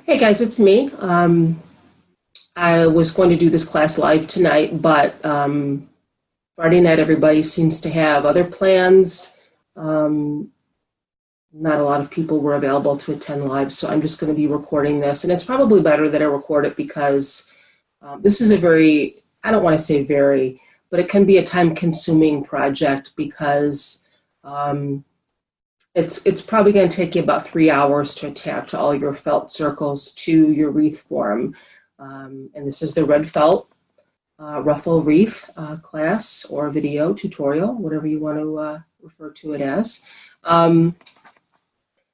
Hey guys, it's me. I was going to do this class live tonight, but Friday night everybody seems to have other plans. Um, Not a lot of people were available to attend live, so I'm just going to be recording this. And it's probably better that I record it because this is a very, I don't want to say very, but it can be a time-consuming project because it's probably going to take you about 3 hours to attach all your felt circles to your wreath form. And this is the red felt Ruffle Wreath class or video tutorial, whatever you want to refer to it as.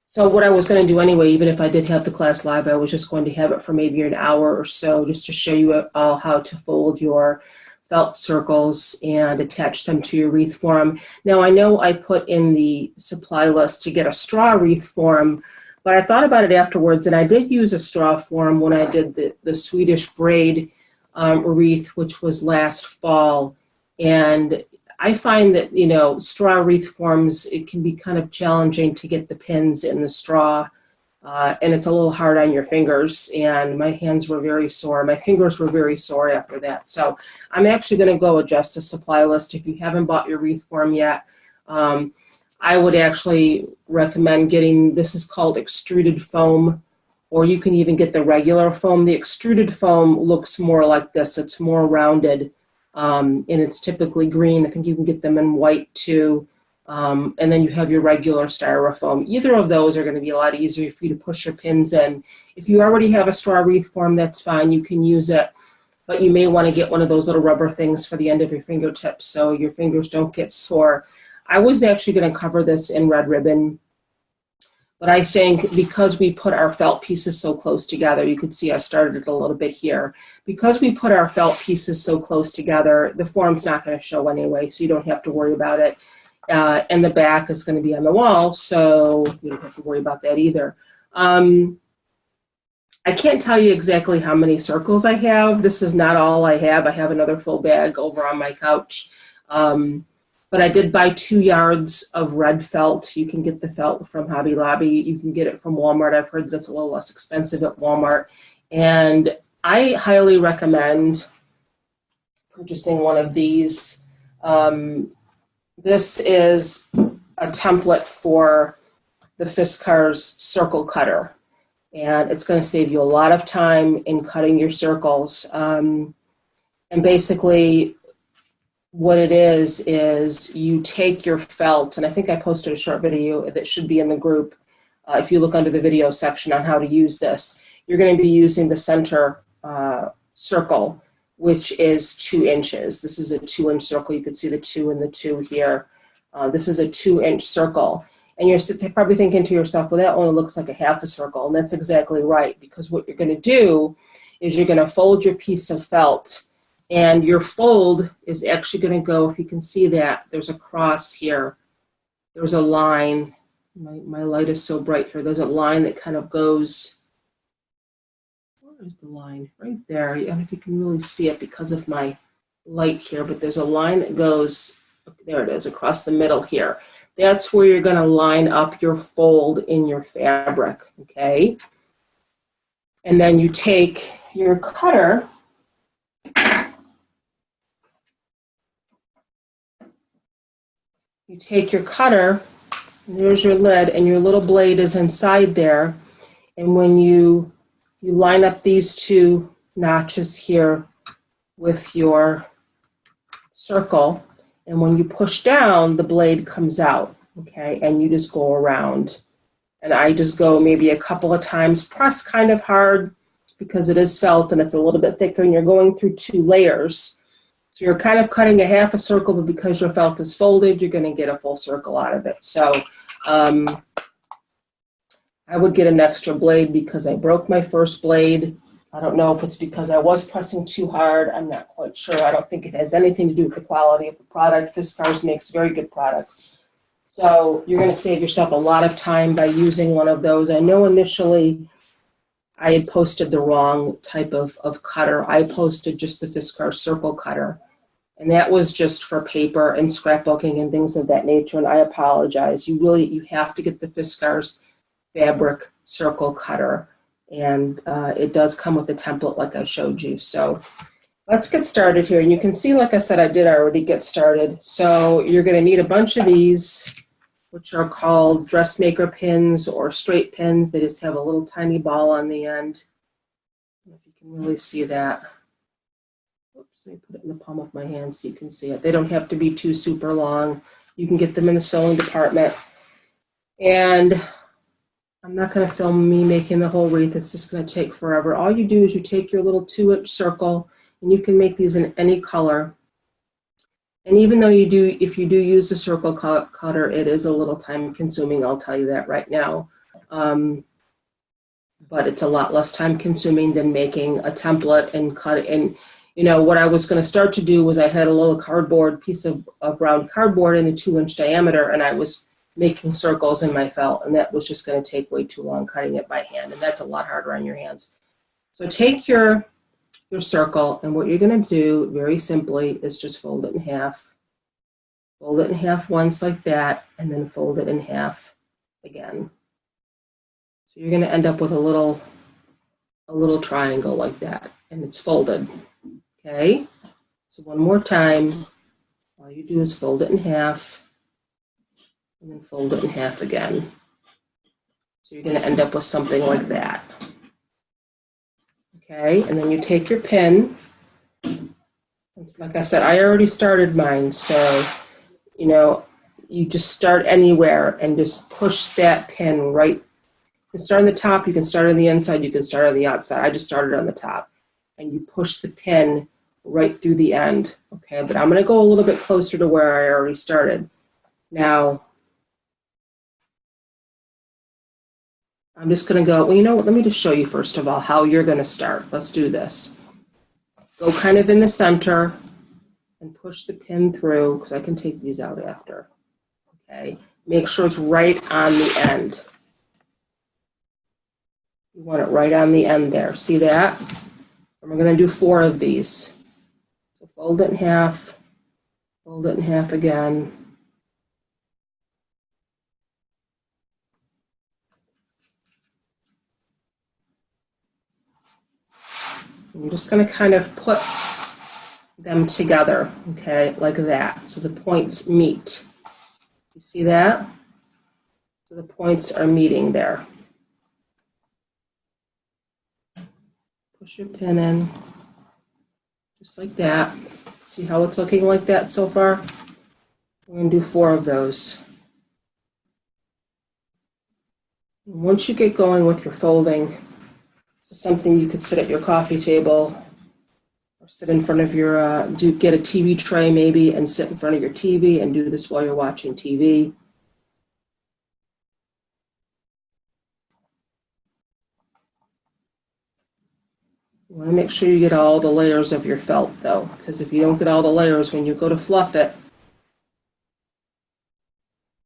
So what I was going to do anyway, even if I did have the class live, I was just going to have it for maybe an hour or so just to show you all how to fold your felt circles and attach them to your wreath form. Now I know I put in the supply list to get a straw wreath form, but I thought about it afterwards, and I did use a straw form when I did the Swedish braid wreath, which was last fall. And I find that, you know, straw wreath forms, it can be kind of challenging to get the pins in the straw, and it's a little hard on your fingers, and my hands were very sore. My fingers were very sore after that. So I'm actually going to go adjust the supply list. If you haven't bought your wreath form yet, I would actually recommend getting, this is called extruded foam, or you can even get the regular foam. The extruded foam looks more like this. It's more rounded, and it's typically green. I think you can get them in white too. And then you have your regular styrofoam. Either of those are going to be a lot easier for you to push your pins in. If you already have a straw wreath form, that's fine. You can use it. But you may want to get one of those little rubber things for the end of your fingertips so your fingers don't get sore. I was actually going to cover this in red ribbon, but I think because we put our felt pieces so close together, you can see I started it a little bit here. Because we put our felt pieces so close together, the form's not going to show anyway, so you don't have to worry about it. And the back is going to be on the wall, so you don't have to worry about that either. I can't tell you exactly how many circles I have. This is not all I have. I have another full bag over on my couch. But I did buy 2 yards of red felt. You can get the felt from Hobby Lobby. You can get it from Walmart. I've heard that it's a little less expensive at Walmart. And I highly recommend purchasing one of these. This is a template for the Fiskars circle cutter. And it's going to save you a lot of time in cutting your circles. And basically, what it is you take your felt, and I think I posted a short video that should be in the group. If you look under the video section on how to use this, you're going to be using the center circle, which is 2 inches. This is a 2-inch circle. You can see the 2 and the 2 here. This is a 2-inch circle. And you're probably thinking to yourself, well, that only looks like a half a circle. And that's exactly right, because what you're going to do is you're going to fold your piece of felt. And your fold is actually going to go, if you can see that, there's a cross here. There's a line. My light is so bright here. There's a line that kind of goes, where is the line? Right there. I don't know if you can really see it because of my light here, but there's a line that goes, there it is, across the middle here. That's where you're going to line up your fold in your fabric, okay? And then you take your cutter, and there's your lid, and your little blade is inside there. And when you line up these 2 notches here with your circle, and when you push down, the blade comes out, okay? And you just go around. And I just go maybe a couple of times, press kind of hard because it is felt and it's a little bit thicker, and you're going through 2 layers. So you're kind of cutting a half a circle, but because your felt is folded, you're going to get a full circle out of it. So I would get an extra blade because I broke my first blade. I don't know if it's because I was pressing too hard. I'm not quite sure. I don't think it has anything to do with the quality of the product. Fiskars makes very good products. So you're going to save yourself a lot of time by using one of those. I know initially I had posted the wrong type of cutter. I posted just the Fiskars circle cutter. And that was just for paper and scrapbooking and things of that nature. And I apologize. You have to get the Fiskars fabric circle cutter. And it does come with a template like I showed you. So let's get started here. And you can see, like I said, I did already get started. So you're going to need a bunch of these, which are called dressmaker pins or straight pins. They just have a little tiny ball on the end. I don't know if you can really see that. Oops, let me put it in the palm of my hand so you can see it. They don't have to be too super long. You can get them in the sewing department. And I'm not going to film me making the whole wreath. It's just going to take forever. All you do is you take your little 2-inch circle, and you can make these in any color. And even though if you do use the circle cutter, it is a little time consuming, I'll tell you that right now. But it's a lot less time consuming than making a template and cut it. And you know, what I was going to start to do was I had a little cardboard piece of round cardboard in a 2-inch diameter, and I was making circles in my felt, and that was just going to take way too long cutting it by hand, and that's a lot harder on your hands. So take your circle, and what you're going to do very simply is just fold it in half. Fold it in half once like that, and then fold it in half again. So you're going to end up with a little triangle like that, and it's folded. Okay, so one more time, all you do is fold it in half, and then fold it in half again. So you're going to end up with something like that. Okay, and then you take your pin. It's like I said, I already started mine, so you know, you just start anywhere and just push that pin right. You can start on the top, you can start on the inside, you can start on the outside. I just started on the top, and you push the pin right through the end. Okay, but I'm going to go a little bit closer to where I already started. Now, I'm just going to go, well, you know what, let me just show you first of all how you're going to start. Let's do this. Go kind of in the center and push the pin through, because I can take these out after. Okay, make sure it's right on the end. You want it right on the end there. See that? And we're going to do 4 of these. So fold it in half again. I'm just going to kind of put them together, okay, like that, so the points meet. You see that? So the points are meeting there. Push your pin in, just like that. See how it's looking like that so far? We're going to do 4 of those. And once you get going with your folding, this is something you could sit at your coffee table, or sit in front of your, get a TV tray maybe, and sit in front of your TV and do this while you're watching TV. You want to make sure you get all the layers of your felt though, because if you don't get all the layers when you go to fluff it,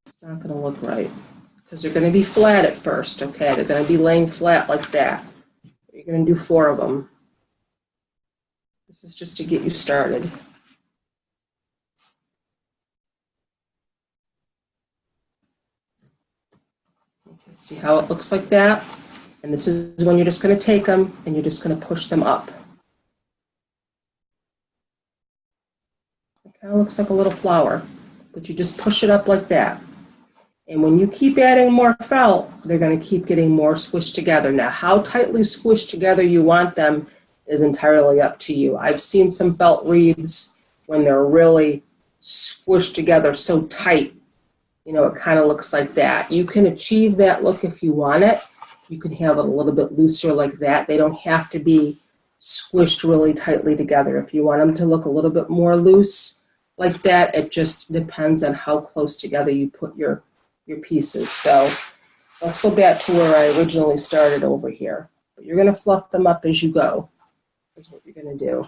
it's not going to look right. Because they're going to be flat at first, okay? They're going to be laying flat like that. You're going to do 4 of them. This is just to get you started. Okay, see how it looks like that? And this is when you're just going to take them and you're just going to push them up. It kind of looks like a little flower, but you just push it up like that. And when you keep adding more felt, they're going to keep getting more squished together. Now, how tightly squished together you want them is entirely up to you. I've seen some felt wreaths when they're really squished together so tight, you know, it kind of looks like that. You can achieve that look if you want it. You can have it a little bit looser like that. They don't have to be squished really tightly together. If you want them to look a little bit more loose like that, it just depends on how close together you put your pieces. So let's go back to where I originally started over here. But you're going to fluff them up as you go. That's what you're going to do.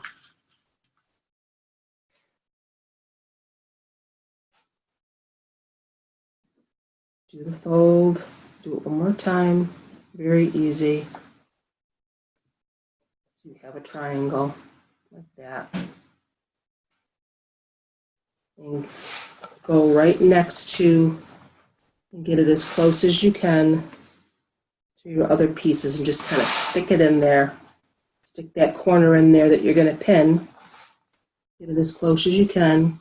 Do the fold. Do it one more time. Very easy. So you have a triangle like that. And go right next to, and get it as close as you can to to your other pieces and just kind of stick it in there. Stick that corner in there that you're going to pin. Get it as close as you can.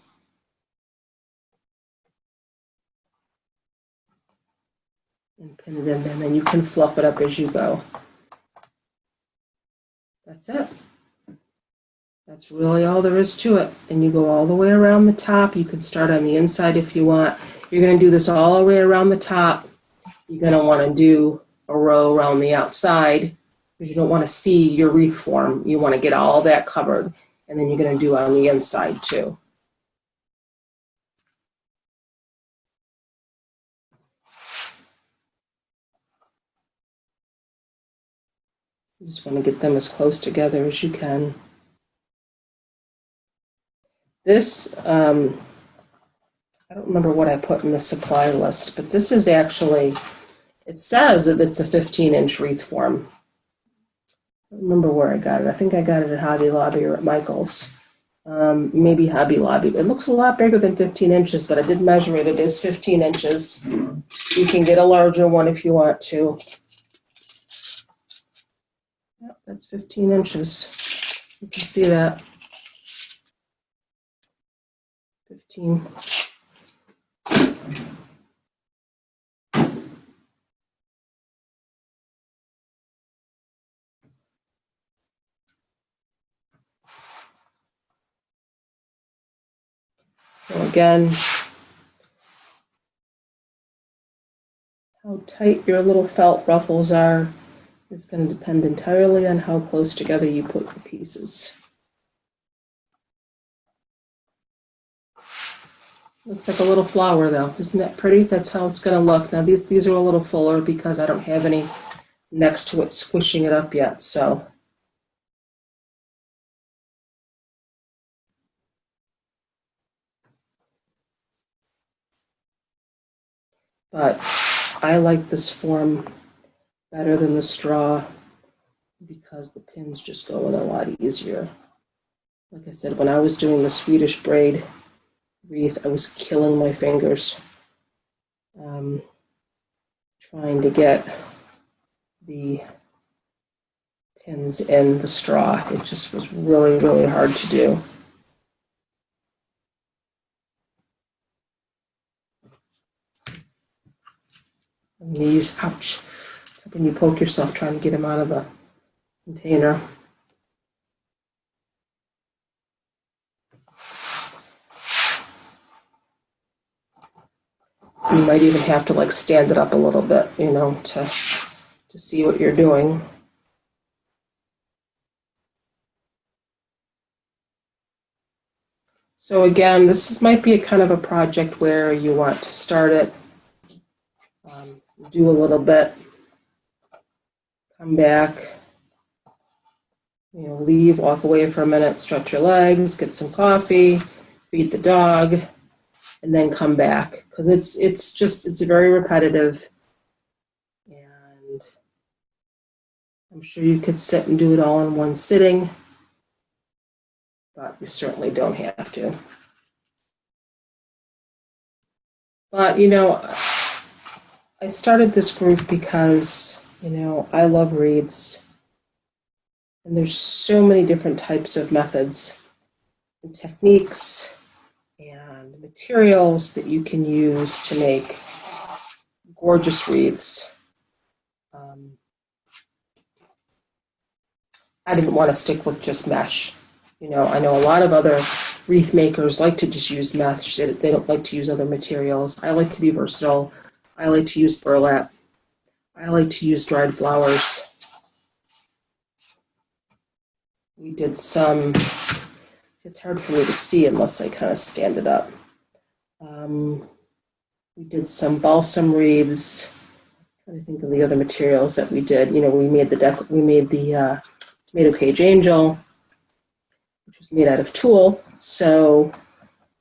And pin it in there, and then you can fluff it up as you go. That's it. That's really all there is to it. And you go all the way around the top. You can start on the inside if you want. You're going to do this all the way around the top. You're going to want to do a row around the outside because you don't want to see your wreath form. You want to get all that covered. And then you're going to do on the inside too. You just want to get them as close together as you can. This, I don't remember what I put in the supply list, but this is actually, it says that it's a 15-inch wreath form. I don't remember where I got it. I think I got it at Hobby Lobby or at Michael's. Maybe Hobby Lobby. It looks a lot bigger than 15 inches, but I did measure it. It is 15 inches. You can get a larger one if you want to. Yep, that's 15 inches. You can see that. 15. So again, how tight your little felt ruffles are is going to depend entirely on how close together you put your pieces. Looks like a little flower though. Isn't that pretty? That's how it's going to look. Now these are a little fuller because I don't have any next to it squishing it up yet. So but I like this form better than the straw because the pins just go in a lot easier. Like I said, when I was doing the Swedish braid wreath, I was killing my fingers trying to get the pins in the straw. It just was really, really hard to do. And these, ouch, it's when you poke yourself trying to get them out of the container. You might even have to like stand it up a little bit, you know, to see what you're doing. So again, this might be a kind of a project where you want to start it, do a little bit, come back, you know, leave, walk away for a minute, stretch your legs, get some coffee, feed the dog, and then come back, because it's very repetitive, and I'm sure you could sit and do it all in one sitting, but you certainly don't have to. But you know, I started this group because, you know, I love wreaths, and there's so many different types of methods and techniques and materials that you can use to make gorgeous wreaths. I didn't want to stick with just mesh. You know, I know a lot of other wreath makers like to just use mesh. They don't like to use other materials. I like to be versatile. I like to use burlap. I like to use dried flowers. We did some, it's hard for me to see unless I kind of stand it up. We did some balsam wreaths. I think of the other materials that we did. You know, we made the tomato cage angel, which was made out of tulle. So,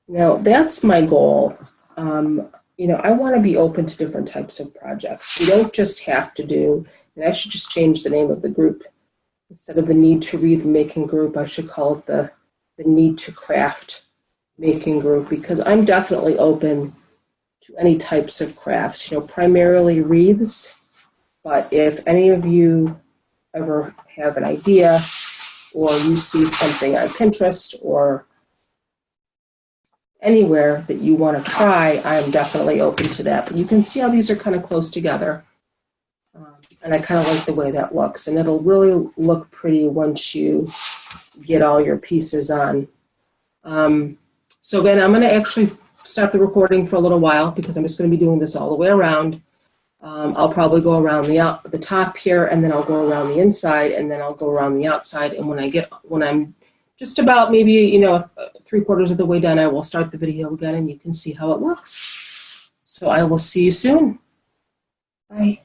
you know, that's my goal. You know, I want to be open to different types of projects. We don't just have to do, and I should just change the name of the group. Instead of the Need to Wreath Making Group, I should call it the Need to Craft Making Group, because I'm definitely open to any types of crafts, you know, primarily wreaths But if any of you ever have an idea, or you see something on Pinterest or anywhere that you want to try, I am definitely open to that. But you can see how these are kind of close together. And I kind of like the way that looks. And it'll really look pretty once you get all your pieces on. So again, I'm going to actually stop the recording for a little while because I'm just going to be doing this all the way around. I'll probably go around the top here, and then I'll go around the inside, and then I'll go around the outside. And when I'm just about maybe, you know, 3/4 of the way done, I will start the video again, and you can see how it looks. So I will see you soon. Bye.